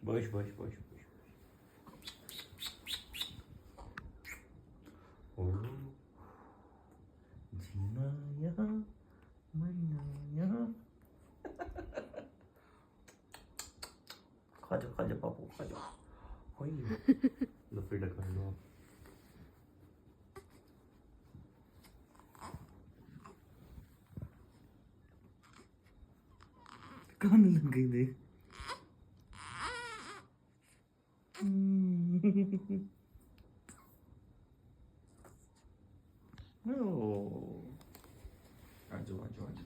बस बस बस बस ओ जीना यहाँ मरना यहाँ खा जा पापू खा जा ओए लपेटा कर लो आप कान लग गई देख आजो आजो आजो